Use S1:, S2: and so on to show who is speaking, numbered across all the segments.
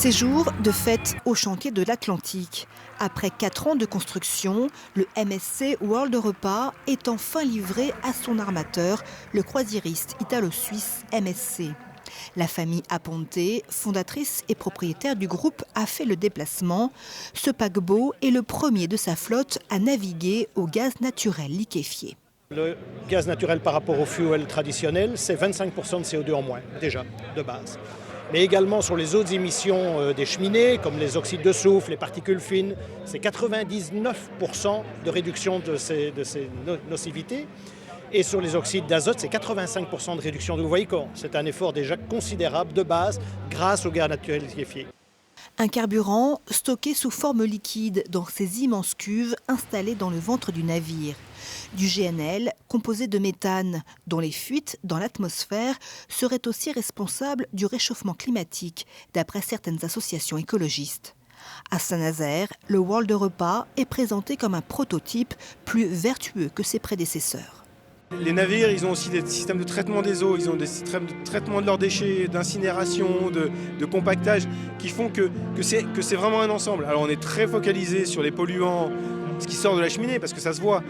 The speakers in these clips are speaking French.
S1: Séjour de fête au chantier de l'Atlantique. Après 4 ans de construction, le MSC World Europa est enfin livré à son armateur, le croisiériste italo-suisse MSC. La famille Aponte, fondatrice et propriétaire du groupe, a fait le déplacement. Ce paquebot est le premier de sa flotte à naviguer au gaz naturel liquéfié.
S2: Le gaz naturel par rapport au fuel traditionnel, c'est 25% de CO2 en moins, déjà, de base. Mais également sur les autres émissions des cheminées, comme les oxydes de soufre, les particules fines, c'est 99% de réduction de ces nocivités. Et sur les oxydes d'azote, c'est 85% de réduction. Vous voyez que c'est un effort déjà considérable de base grâce au gaz naturel liquéfié.
S1: Un carburant stocké sous forme liquide dans ces immenses cuves installées dans le ventre du navire. Du GNL composé de méthane, dont les fuites dans l'atmosphère seraient aussi responsables du réchauffement climatique, d'après certaines associations écologistes. À Saint-Nazaire, le World Europa est présenté comme un prototype plus vertueux que ses prédécesseurs.
S3: Les navires, ils ont aussi des systèmes de traitement des eaux, ils ont des systèmes de traitement de leurs déchets, d'incinération, de compactage, qui font que c'est vraiment un ensemble. Alors on est très focalisé sur les polluants, ce qui sort de la cheminée, parce que ça se voit,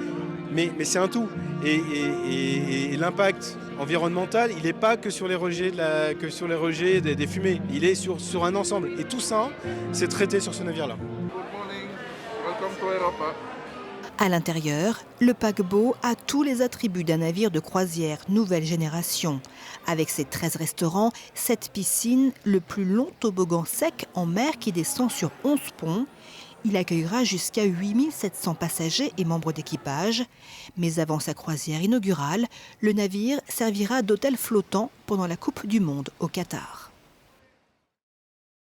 S3: mais c'est un tout. Et l'impact environnemental, il n'est pas que sur les rejets, des fumées, il est sur un ensemble. Et tout ça, c'est traité sur ce navire-là.
S1: À l'intérieur, le paquebot a tous les attributs d'un navire de croisière nouvelle génération. Avec ses 13 restaurants, 7 piscines, le plus long toboggan sec en mer qui descend sur 11 ponts. Il accueillera jusqu'à 8700 passagers et membres d'équipage. Mais avant sa croisière inaugurale, le navire servira d'hôtel flottant pendant la Coupe du Monde au Qatar.